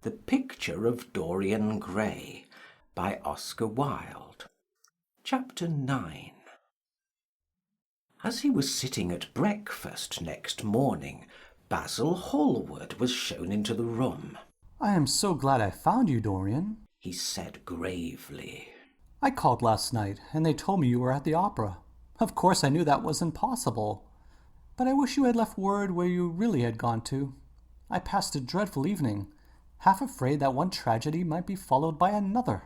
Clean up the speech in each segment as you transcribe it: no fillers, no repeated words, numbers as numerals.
The Picture of Dorian Gray by Oscar Wilde. Chapter 9. As he was sitting at breakfast next morning, Basil Hallward was shown into the room. "I am so glad I found you, Dorian," he said gravely. "I called last night, and they told me you were at the opera. Of course I knew that wasn't possible. But I wish you had left word where you really had gone to. I passed a dreadful evening, half afraid that one tragedy might be followed by another.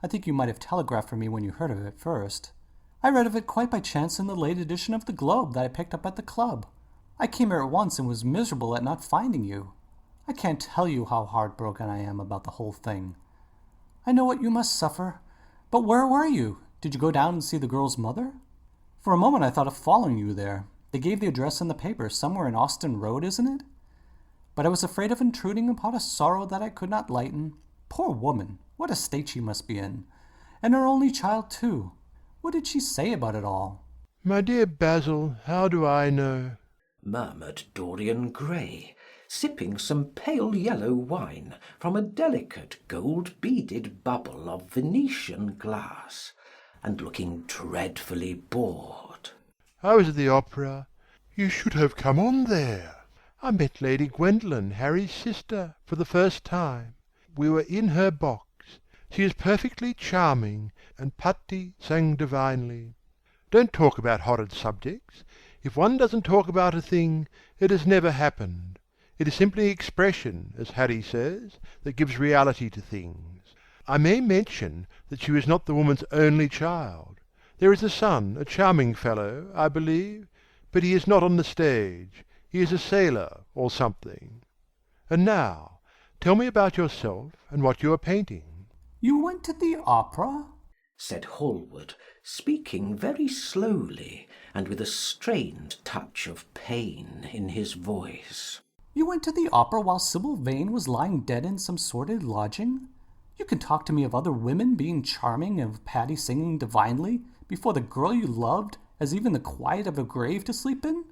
I think you might have telegraphed for me when you heard of it first. I read of it quite by chance in the late edition of the Globe that I picked up at the club. I came here at once and was miserable at not finding you. I can't tell you how heartbroken I am about the whole thing. I know what you must suffer, but where were you? Did you go down and see the girl's mother? For a moment I thought of following you there. They gave the address in the paper, somewhere in Austin Road, isn't it? But I was afraid of intruding upon a sorrow that I could not lighten. Poor woman, what a state she must be in. And her only child, too. What did she say about it all?" "My dear Basil, how do I know?" murmured Dorian Gray, sipping some pale yellow wine from a delicate gold-beaded bubble of Venetian glass, and looking dreadfully bored. "I was at the opera. You should have come on there. I met Lady Gwendolen, Harry's sister, for the first time. We were in her box. She is perfectly charming, and Patti sang divinely. Don't talk about horrid subjects. If one doesn't talk about a thing, it has never happened. It is simply expression, as Harry says, that gives reality to things. I may mention that she was not the woman's only child. There is a son, a charming fellow, I believe, but he is not on the stage. He is a sailor, or something. And now, tell me about yourself and what you are painting." "You went to the opera?" said Hallward, speaking very slowly and with a strained touch of pain in his voice. "You went to the opera while Sybil Vane was lying dead in some sordid lodging? You can talk to me of other women being charming and of Patti singing divinely before the girl you loved has even the quiet of a grave to sleep in?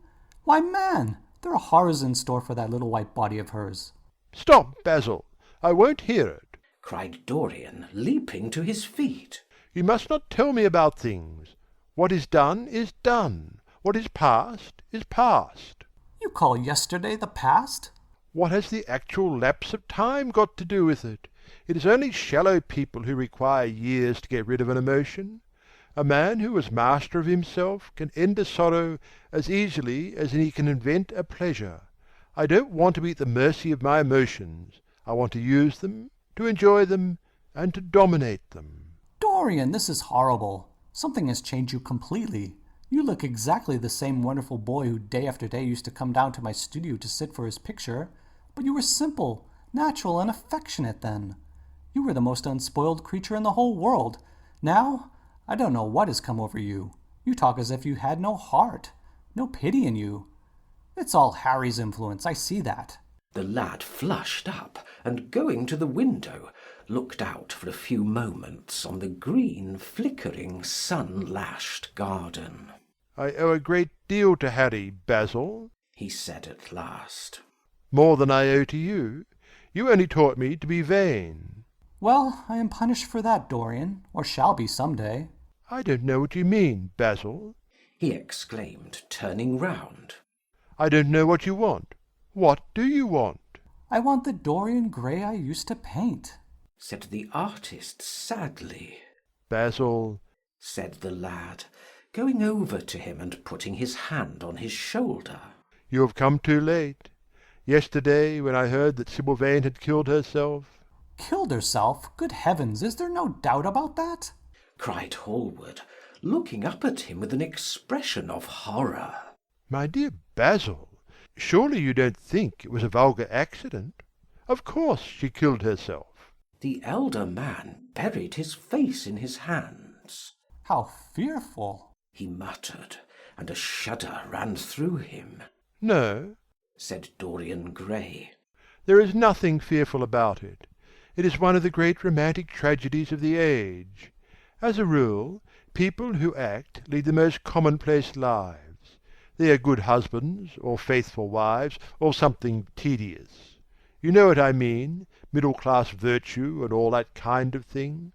Why, man, there are horrors in store for that little white body of hers." "Stop, Basil! I won't hear it," cried Dorian, leaping to his feet. "You must not tell me about things. What is done is done. What is past is past." "You call yesterday the past?" "What has the actual lapse of time got to do with it? It is only shallow people who require years to get rid of an emotion. A man who is master of himself can end a sorrow as easily as he can invent a pleasure. I don't want to be at the mercy of my emotions. I want to use them, to enjoy them, and to dominate them." "Dorian, this is horrible. Something has changed you completely. You look exactly the same wonderful boy who day after day used to come down to my studio to sit for his picture. But you were simple, natural, and affectionate then. You were the most unspoiled creature in the whole world. Now, I don't know what has come over you. You talk as if you had no heart, no pity in you. It's all Harry's influence, I see that." The lad flushed up, and going to the window, looked out for a few moments on the green, flickering, sun-lashed garden. "I owe a great deal to Harry, Basil," he said at last. "more than I owe to you. You only taught me to be vain." "Well, I am punished for that, Dorian, or shall be some day." "I don't know what you mean, Basil," he exclaimed, turning round. "I don't know what you want. What do you want?" "I want the Dorian Gray I used to paint," said the artist sadly. "Basil," said the lad, going over to him and putting his hand on his shoulder. "you have come too late. Yesterday, when I heard that Sybil Vane had killed herself—" "Killed herself? Good heavens, is there no doubt about that?" cried Hallward, looking up at him with an expression of horror. "My dear Basil, surely you don't think it was a vulgar accident? Of course she killed herself." The elder man buried his face in his hands. "How fearful!" he muttered, and a shudder ran through him. "No," said Dorian Gray. "there is nothing fearful about it. It is one of the great romantic tragedies of the age. As a rule, people who act lead the most commonplace lives. They are good husbands, or faithful wives, or something tedious. You know what I mean, middle-class virtue and all that kind of thing.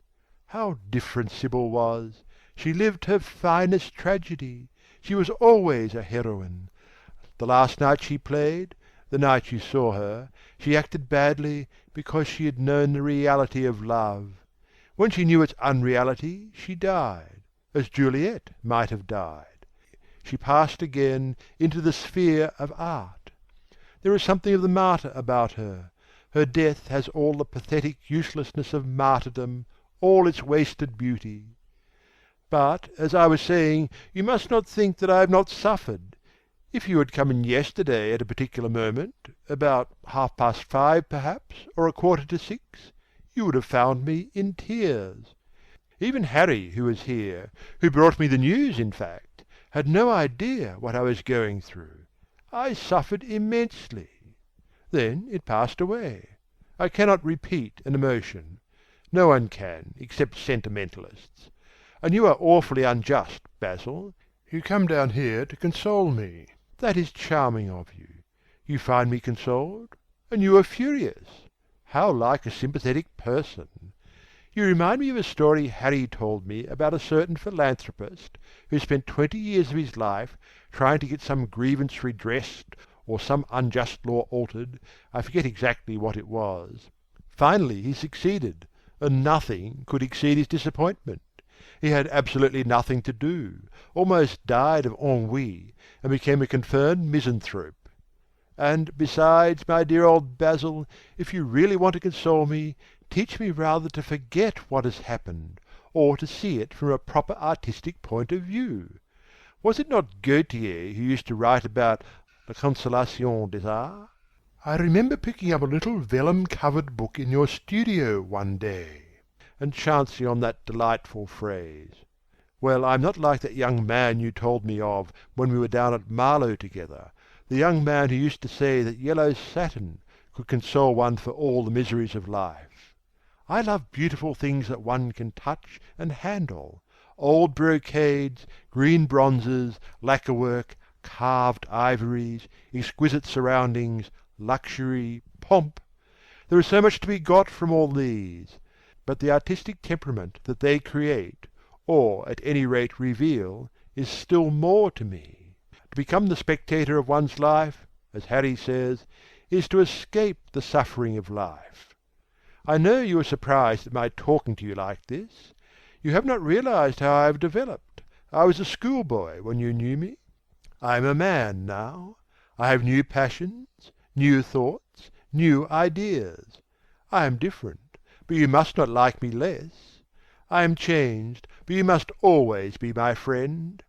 How different Sibyl was! She lived her finest tragedy. She was always a heroine. The last night she played, the night you saw her, she acted badly because she had known the reality of love. When she knew its unreality, she died, as Juliet might have died. She passed again into the sphere of art. There is something of the martyr about her. Her death has all the pathetic uselessness of martyrdom, all its wasted beauty. But, as I was saying, you must not think that I have not suffered. If you had come in yesterday at a particular moment, about 5:30 perhaps, or 5:45, you would have found me in tears. Even Harry, who was here, who brought me the news, in fact, had no idea what I was going through. I suffered immensely. Then it passed away. I cannot repeat an emotion. No one can, except sentimentalists. And you are awfully unjust, Basil. You come down here to console me. That is charming of you. You find me consoled, and you are furious. How like a sympathetic person! You remind me of a story Harry told me about a certain philanthropist who spent 20 years of his life trying to get some grievance redressed or some unjust law altered. I forget exactly what it was. Finally he succeeded, and nothing could exceed his disappointment. He had absolutely nothing to do, almost died of ennui, and became a confirmed misanthrope. And besides, my dear old Basil, if you really want to console me, teach me rather to forget what has happened, or to see it from a proper artistic point of view. Was it not Gautier who used to write about la consolation des arts? I remember picking up a little vellum-covered book in your studio one day, and chancing on that delightful phrase. Well, I am not like that young man you told me of when we were down at Marlow together, the young man who used to say that yellow satin could console one for all the miseries of life. I love beautiful things that one can touch and handle, old brocades, green bronzes, lacquer work, carved ivories, exquisite surroundings, luxury, pomp. There is so much to be got from all these. But the artistic temperament that they create, or at any rate reveal, is still more to me. To become the spectator of one's life, as Harry says, is to escape the suffering of life. I know you are surprised at my talking to you like this. You have not realized how I have developed. I was a schoolboy when you knew me. I am a man now. I have new passions, new thoughts, new ideas. I am different, but you must not like me less. I am changed, but you must always be my friend.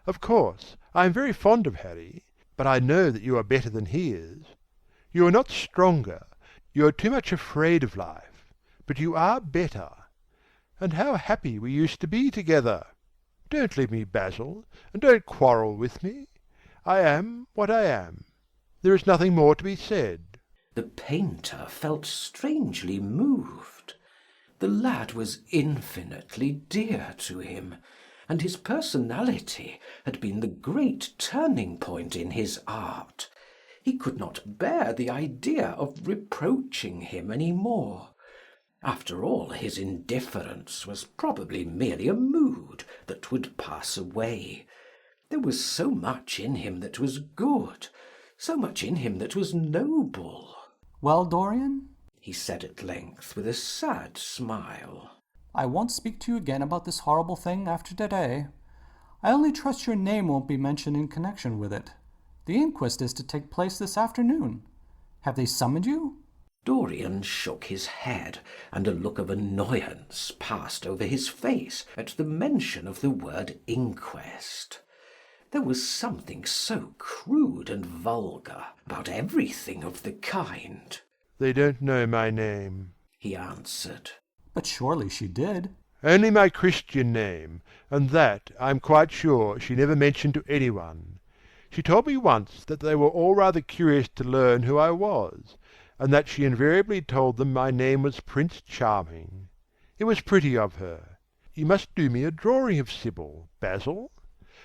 Of course, I am very fond of Harry, but I know that you are better than he is. You are not stronger. You are too much afraid of life. But you are better. And how happy we used to be together! Don't leave me, Basil, and don't quarrel with me. I am what I am. There is nothing more to be said. The painter felt strangely moved. The lad was infinitely dear to him, and his personality had been the great turning point in his art. He could not bear the idea of reproaching him any more. After all, his indifference was probably merely a mood that would pass away. There was so much in him that was good, so much in him that was noble. "Well, Dorian," he said at length, with a sad smile, "I won't speak to you again about this horrible thing after today. I only trust your name won't be mentioned in connection with it. The inquest is to take place this afternoon. Have they summoned you?" Dorian shook his head, and a look of annoyance passed over his face at the mention of the word inquest. There was something so crude and vulgar about everything of the kind. They don't know my name, he answered. "But surely she did." Only my Christian name, and that, I am quite sure, she never mentioned to anyone. She told me once that they were all rather curious to learn who I was, and that she invariably told them my name was Prince Charming. It was pretty of her. You must do me a drawing of Sibyl, Basil.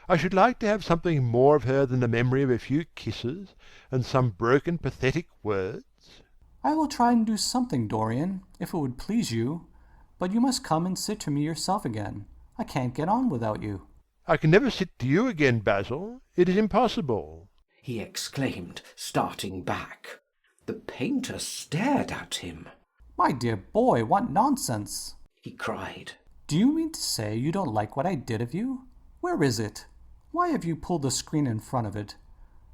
I should like to have something more of her than the memory of a few kisses and some broken pathetic words. "I I will try and do something, Dorian, if it would please you, but you must come and sit to me yourself again. I can't get on without you." I can never sit to you again, Basil. It is impossible. he exclaimed, starting back. The painter stared at him. "My dear boy, what nonsense!" He cried. "Do you mean to say you don't like what I did of you? Where is it? Why have you pulled the screen in front of it?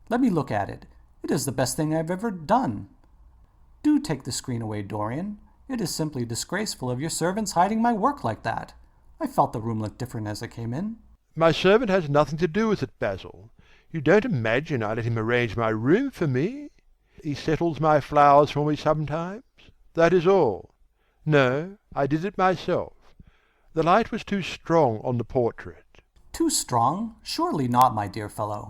Let me look at it. It is the best thing I've ever done. Do take the screen away, Dorian. It is simply disgraceful of your servants hiding my work like that. I felt the room looked different as I came in." My servant has nothing to do with it, Basil. You don't imagine I let him arrange my room for me? He settles my flowers for me sometimes. That is all. No, I did it myself. The light was too strong on the portrait. "Too strong? Surely not, my dear fellow.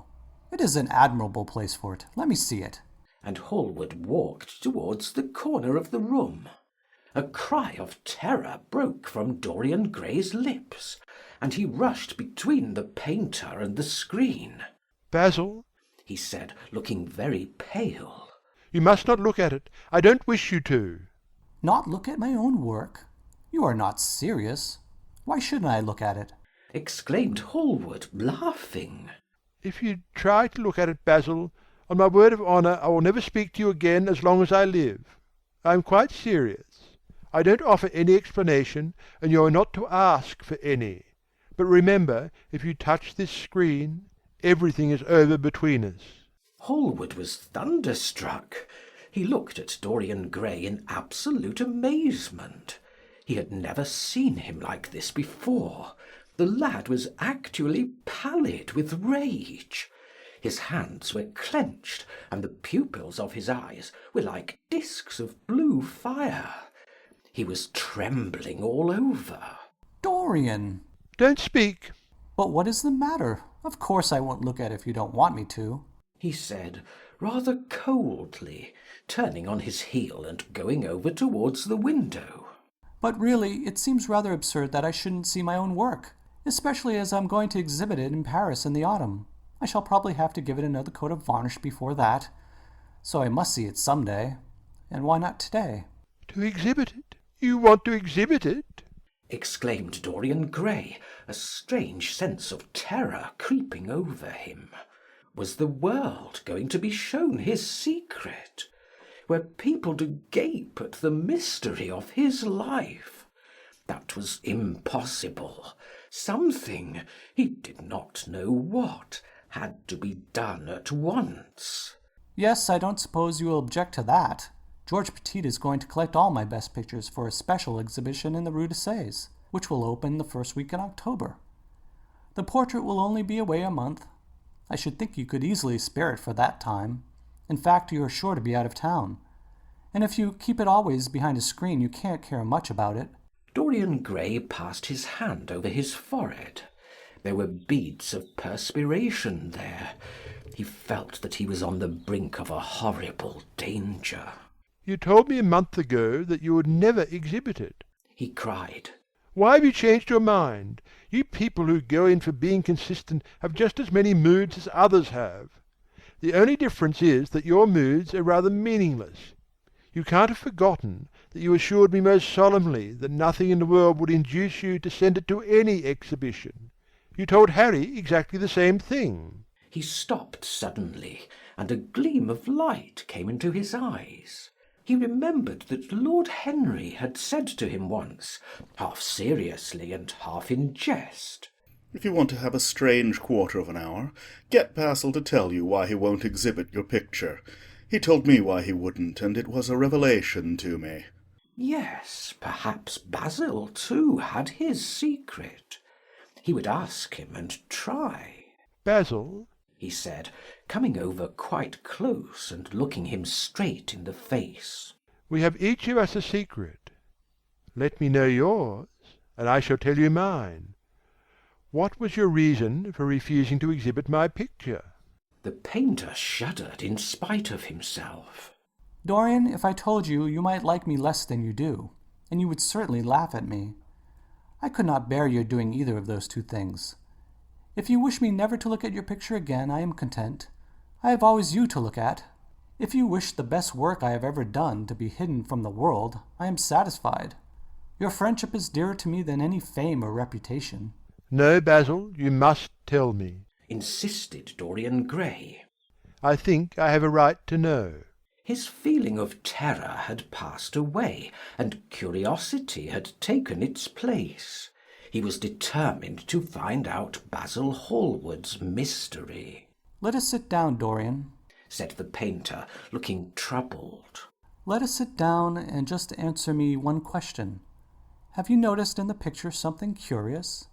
It is an admirable place for it. Let me see it." And Hallward walked towards the corner of the room. A cry of terror broke from Dorian Gray's lips, and he rushed between the painter and the screen. Basil, he said, looking very pale. you must not look at it. I don't wish you to. "Not look at my own work? You are not serious. Why shouldn't I look at it?" exclaimed Hallward, laughing. If you try to look at it, Basil, on my word of honour I will never speak to you again as long as I live. I am quite serious. I don't offer any explanation, and you are not to ask for any. But remember, if you touch this screen, everything is over between us. Hallward was thunderstruck. He looked at Dorian Gray in absolute amazement. He had never seen him like this before. The lad was actually pallid with rage. His hands were clenched, and the pupils of his eyes were like discs of blue fire. He was trembling all over. "Dorian!" Don't speak. "But what is the matter? Of course I won't look at it if you don't want me to," he said, rather coldly, turning on his heel and going over towards the window. "But really, it seems rather absurd that I shouldn't see my own work, especially as I'm going to exhibit it in Paris in the autumn. I shall probably have to give it another coat of varnish before that, so I must see it some day. And why not today?" To exhibit it? You want to exhibit it? exclaimed Dorian Gray, a strange sense of terror creeping over him. Was the world going to be shown his secret? Were people to gape at the mystery of his life? That was impossible. Something, he did not know what, had to be done at once. "Yes, I don't suppose you will object to that. George Petit is going to collect all my best pictures for a special exhibition in the Rue de Sèze, which will open the first week in October. The portrait will only be away a month. I should think you could easily spare it for that time. In fact, you are sure to be out of town. And if you keep it always behind a screen, you can't care much about it." Dorian Gray passed his hand over his forehead. There were beads of perspiration there. He felt that he was on the brink of a horrible danger. You told me a month ago that you would never exhibit it. He cried. Why have you changed your mind? You people who go in for being consistent have just as many moods as others have. The only difference is that your moods are rather meaningless. You can't have forgotten that you assured me most solemnly that nothing in the world would induce you to send it to any exhibition. You told Harry exactly the same thing. He stopped suddenly, and a gleam of light came into his eyes. He remembered that Lord Henry had said to him once, half seriously and half in jest, "If you want to have a strange quarter of an hour, get Basil to tell you why he won't exhibit your picture. He told me why he wouldn't, and it was a revelation to me." Yes, perhaps Basil too had his secret. He would ask him and try. Basil, he said, coming over quite close and looking him straight in the face. we have each of us a secret. Let me know yours, and I shall tell you mine. What was your reason for refusing to exhibit my picture? The painter shuddered in spite of himself. "Dorian, if I told you, you might like me less than you do, and you would certainly laugh at me. I could not bear your doing either of those two things. If you wish me never to look at your picture again, I am content. I have always you to look at. If you wish the best work I have ever done to be hidden from the world, I am satisfied. Your friendship is dearer to me than any fame or reputation." No, Basil, you must tell me. insisted Dorian Gray. I think I have a right to know. His feeling of terror had passed away, and curiosity had taken its place. He was determined to find out Basil Hallward's mystery. "Let us sit down, Dorian," said the painter, looking troubled. "Let us sit down and just answer me one question. Have you noticed in the picture something curious?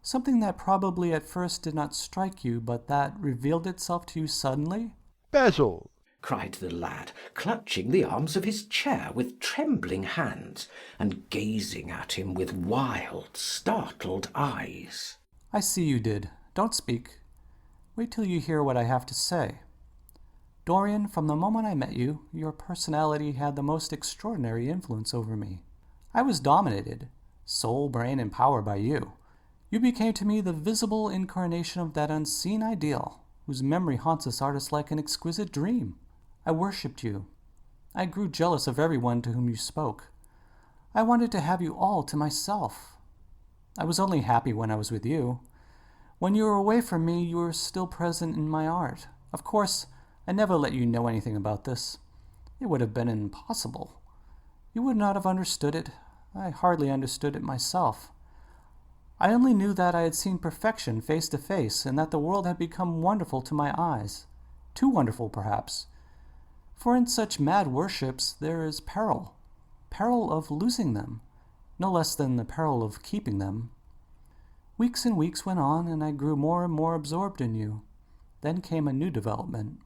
Something that probably at first did not strike you, but that revealed itself to you suddenly?" Basil! cried the lad, clutching the arms of his chair with trembling hands, and gazing at him with wild, startled eyes. "I see you did. Don't speak. Wait till you hear what I have to say. Dorian, from the moment I met you, your personality had the most extraordinary influence over me. I was dominated, soul, brain, and power by you. You became to me the visible incarnation of that unseen ideal, whose memory haunts us artists like an exquisite dream. I worshipped you. I grew jealous of everyone to whom you spoke. I wanted to have you all to myself. I was only happy when I was with you. When you were away from me, you were still present in my art. Of course, I never let you know anything about this. It would have been impossible. You would not have understood it. I hardly understood it myself. I only knew that I had seen perfection face to face, and that the world had become wonderful to my eyes. Too wonderful, perhaps. For in such mad worships there is peril. Peril of losing them, no less than the peril of keeping them. Weeks and weeks went on, and I grew more and more absorbed in you. Then came a new development.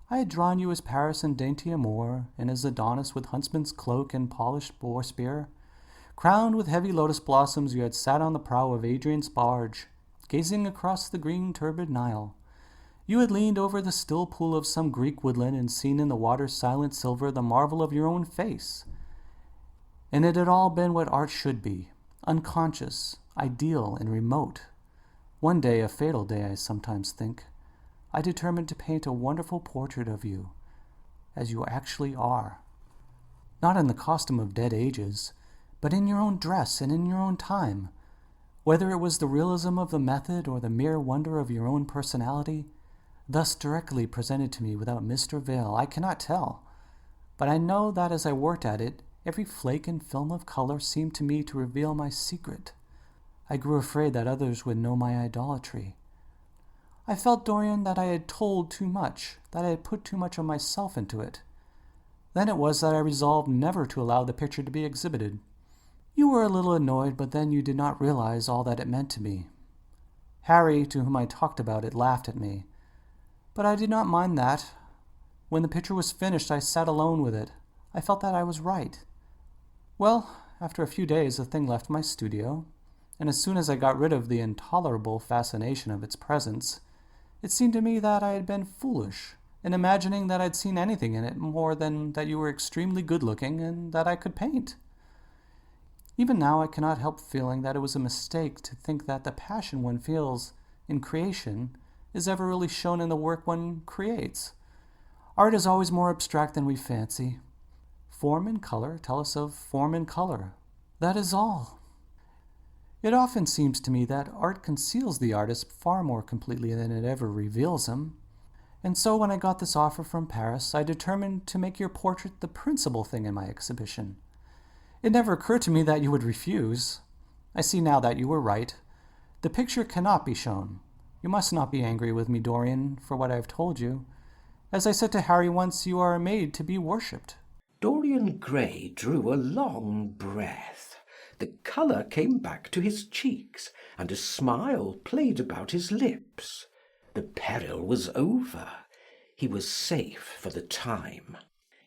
I had drawn you as Paris in dainty amour, and as Adonis with huntsman's cloak and polished boar spear. Crowned with heavy lotus blossoms, you had sat on the prow of Adrian's barge, gazing across the green turbid Nile. You had leaned over the still pool of some Greek woodland and seen in the water's silent silver the marvel of your own face. And it had all been what art should be, unconscious, ideal, and remote. One day, a fatal day, I sometimes think, I determined to paint a wonderful portrait of you, as you actually are. Not in the costume of dead ages, but in your own dress and in your own time. Whether it was the realism of the method or the mere wonder of your own personality, thus directly presented to me without mist or veil, I cannot tell. But I know that as I worked at it, every flake and film of color seemed to me to reveal my secret. I grew afraid that others would know my idolatry. I felt, Dorian, that I had told too much, that I had put too much of myself into it. Then it was that I resolved never to allow the picture to be exhibited. You were a little annoyed, but then you did not realize all that it meant to me. Harry, to whom I talked about it, laughed at me. But I did not mind that. When the picture was finished, I sat alone with it. I felt that I was right. Well, after a few days, the thing left my studio, and as soon as I got rid of the intolerable fascination of its presence, it seemed to me that I had been foolish in imagining that I'd seen anything in it more than that you were extremely good-looking and that I could paint. Even now I cannot help feeling that it was a mistake to think that the passion one feels in creation is ever really shown in the work one creates. Art is always more abstract than we fancy. Form and color tell us of form and color. That is all. It often seems to me that art conceals the artist far more completely than it ever reveals him. And so when I got this offer from Paris, I determined to make your portrait the principal thing in my exhibition. It never occurred to me that you would refuse. I see now that you were right. The picture cannot be shown. You must not be angry with me, Dorian, for what I have told you. As I said to Harry once, you are made to be worshipped. Dorian Gray drew a long breath. The colour came back to his cheeks, and a smile played about his lips. The peril was over. He was safe for the time.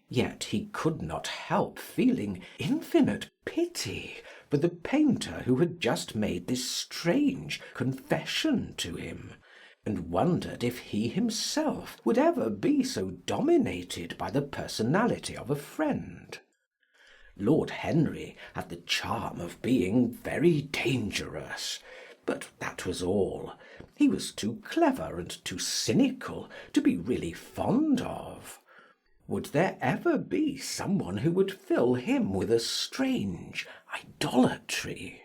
Yet he could not help feeling infinite pity for the painter who had just made this strange confession to him, and wondered if he himself would ever be so dominated by the personality of a friend. Lord Henry had the charm of being very dangerous, but that was all. He was too clever and too cynical to be really fond of. Would there ever be someone who would fill him with a strange idolatry?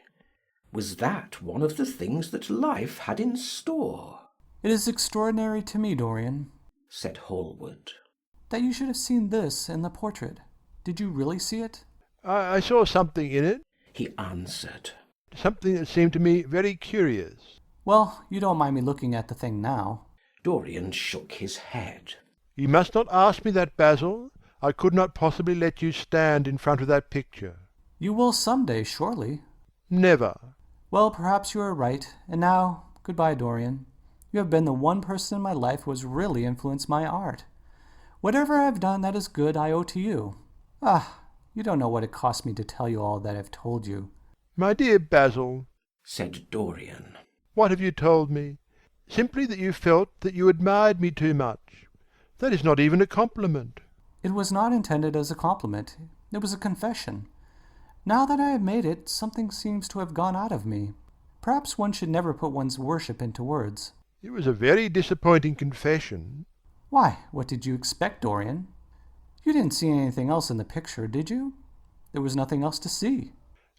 Was that one of the things that life had in store? It is extraordinary to me, Dorian, said Hallward, that you should have seen this in the portrait. Did you really see it? I saw something in it, he answered. Something that seemed to me very curious. Well, you don't mind me looking at the thing now. Dorian shook his head. You must not ask me that, Basil. I could not possibly let you stand in front of that picture. You will some day, surely. Never. Well, perhaps you are right. And now, goodbye, Dorian. You have been the one person in my life who has really influenced my art. Whatever I have done that is good, I owe to you. You don't know what it cost me to tell you all that I've told you. My dear Basil, said Dorian. What have you told me? Simply that you felt that you admired me too much. That is not even a compliment. It was not intended as a compliment. It was a confession. Now that I have made it, something seems to have gone out of me. Perhaps one should never put one's worship into words. It was a very disappointing confession. Why, what did you expect, Dorian? You didn't see anything else in the picture, did you? There was nothing else to see.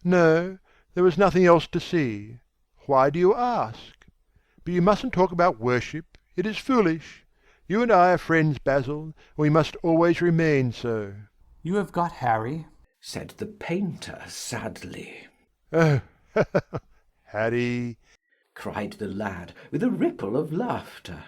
No, there was nothing else to see. Why do you ask? But you mustn't talk about worship. It is foolish. You and I are friends, Basil, and we must always remain so. You have got Harry, said the painter sadly. Oh, Harry, cried the lad with a ripple of laughter.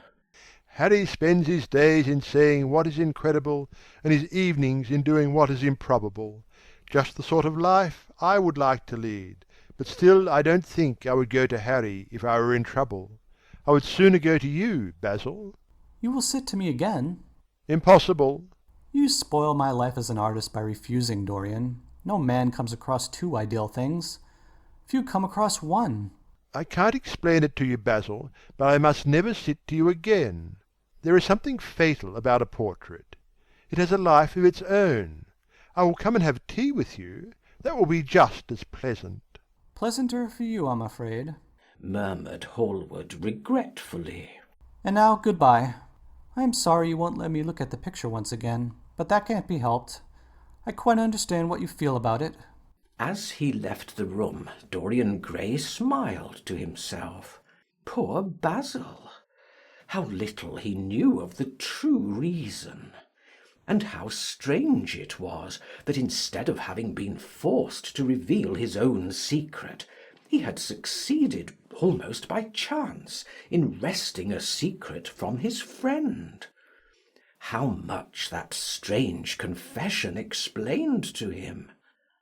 Harry spends his days in saying what is incredible and his evenings in doing what is improbable. Just the sort of life I would like to lead. But still I don't think I would go to Harry if I were in trouble. I would sooner go to you, Basil. You will sit to me again. Impossible. You spoil my life as an artist by refusing, Dorian. No man comes across two ideal things. Few come across one. I can't explain it to you, Basil, but I must never sit to you again. There is something fatal about a portrait. It has a life of its own. I will come and have tea with you. That will be just as pleasant. Pleasanter for you, I'm afraid, murmured Hallward regretfully. And now, goodbye. I am sorry you won't let me look at the picture once again, but that can't be helped. I quite understand what you feel about it. As he left the room, Dorian Gray smiled to himself. Poor Basil! How little he knew of the true reason! And how strange it was that instead of having been forced to reveal his own secret, he had succeeded, almost by chance, in wresting a secret from his friend. How much that strange confession explained to him!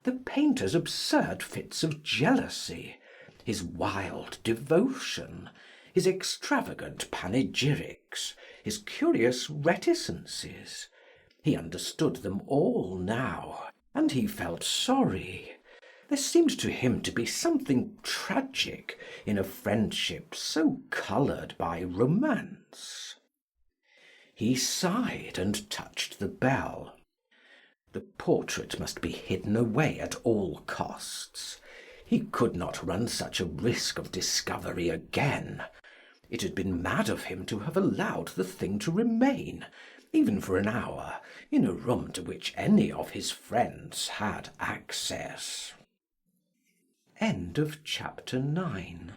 The painter's absurd fits of jealousy, his wild devotion, his extravagant panegyrics, his curious reticences. He understood them all now, and he felt sorry. There seemed to him to be something tragic in a friendship so coloured by romance. He sighed and touched the bell. The portrait must be hidden away at all costs. He could not run such a risk of discovery again. It had been mad of him to have allowed the thing to remain, even for an hour, in a room to which any of his friends had access. End of chapter 9.